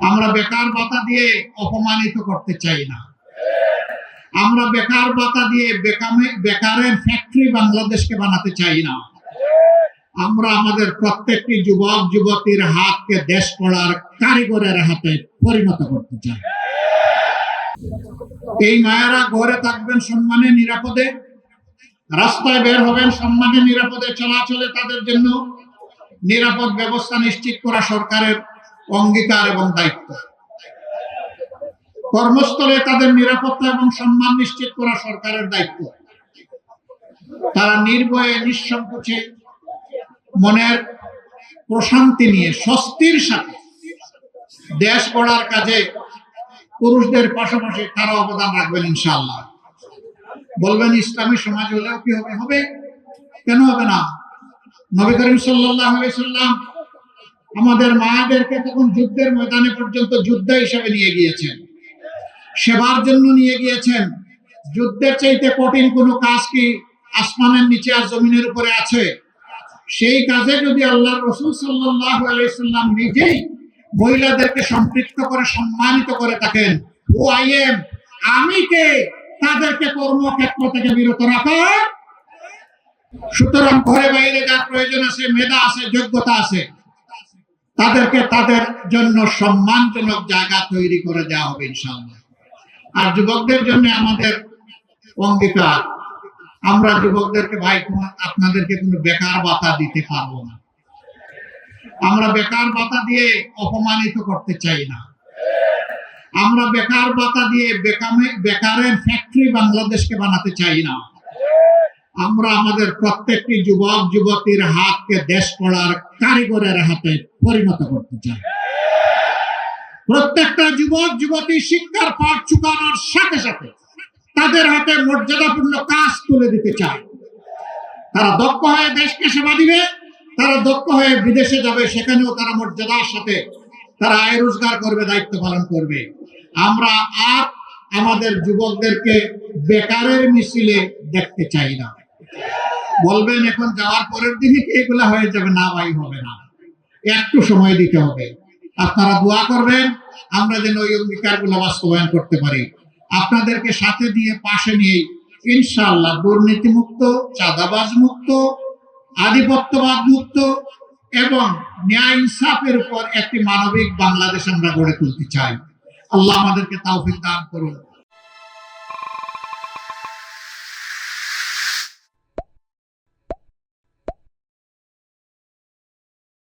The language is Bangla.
আমরা বেকার ভাতা দিয়ে অপমানিত করতে চাই না। আমরা বেকার ভাতা দিয়ে বেকারের ফ্যাক্টরি বাংলাদেশকে বানাতে চাই না। আমরা আমাদের প্রত্যেকটি যুবক যুবতীর হাতকে দেশ গড়ার কারিগরের হাতে পরিণত করতে চাই। এই মায়েরা ঘরে থাকবেন সম্মানে নিরাপদে, রাস্তায় বের হবেন সম্মানে নিরাপদে, চলাচলে তাদের জন্য নিরাপদ ব্যবস্থা নিশ্চিত করা সরকারের অঙ্গীকার এবং দায়িত্ব। কর্মস্থলে তাদের নিরাপত্তা এবং সম্মান নিশ্চিত করা সরকারের দায়িত্ব। তারা নির্ভয়ে নিঃসংকোচে মনের প্রশান্তি নিয়ে স্বস্তির সাথে দেশ গড়ার কাজে পুরুষদের পাশাপাশি তারা অবদান রাখবেন ইনশাআল্লাহ। বলবেন ইসলামী সমাজ হলেও কি হবে? হবে, কেন হবে না? নবী করিম সাল্লাল্লাহু আলাইহি সাল্লাম আমাদের মায়েদেরকে তখন যুদ্ধের ময়দানে পর্যন্ত যোদ্ধা হিসেবে নিয়ে গিয়েছেন, সেবার জন্য নিয়ে গিয়েছেন। যুদ্ধের চাইতে কঠিন কোনো কাজ কি আসমানের নিচে আর জমিনের উপরে আছে? সেই কাজে যদি আল্লাহর রাসূল সাল্লাল্লাহু আলাইহি সাল্লাম নিজেই মহিলাদেরকে সম্পৃক্ত করে সম্মানিত করে থাকেন, আমি কে তাদেরকে কর্মক্ষেত্র থেকে বিরত রাখা? সুতরাং ঘরে বাইরে যার প্রয়োজন আছে, মেধা আছে, যোগ্যতা আছে, তাদেরকে তাদের জন্য সম্মানজনক জায়গা তৈরি করে দেওয়া হবে ইনশাআল্লাহ। আর যুবকদের জন্য আমাদের অঙ্গীকার, আমরা যুবকদেরকে ভাই আপনাদেরকে কোনো বেকার ভাতা দিতে পারবো না। আমরা বেকার ভাতা দিয়ে অপমানিত করতে চাই না। আমরা বেকার ভাতা দিয়ে বেকারের ফ্যাক্টরি বাংলাদেশকে বানাতে চাই না। আমরা আমাদের প্রত্যেকটি যুবক যুবতীর হাতকে দেশ গড়ার কারিগরের হাতে পরিণত করতে চাই। প্রত্যেকটা যুবক যুবতী শিক্ষার পাঠ চুকানোর সাথে সাথে তাদের হাতে মর্যাদাপূর্ণ কাজ তুলে দিতে চায়। তারা দক্ষ হয়ে দেশকে সেবা দিবে, তারা দক্ষ হয়ে বিদেশে যাবে, সেখানেও তারা মর্যাদার সাথে তারা আয় রোজগার করবে, দায়িত্ব পালন করবে। আমরা আর আমাদের যুবকদেরকে বেকারের মিছিলে দেখতে চাই না। বলবেন এখন যাওয়ার পরের দিনে কি এগুলা হয়ে যাবে? না ভাই, হবে না, একটু সময় দিতে হবে। আপনারা দোয়া করবেন আমরা যেন ওই অঙ্গীকারগুলো বাস্তবায়ন করতে পারি। আপনাদেরকে সাথে দিয়ে পাশে নিয়ে ইনশাআল্লাহ দুর্নীতি মুক্ত, চাঁদাবাজ মুক্ত, আধিপত্যবাদ মুক্ত এবং ন্যায় ইনসাফের উপর একটি মানবিক বাংলাদেশ আমরা গড়ে তুলতে চাই। আল্লাহ আমাদেরকে তৌফিক দান করুন।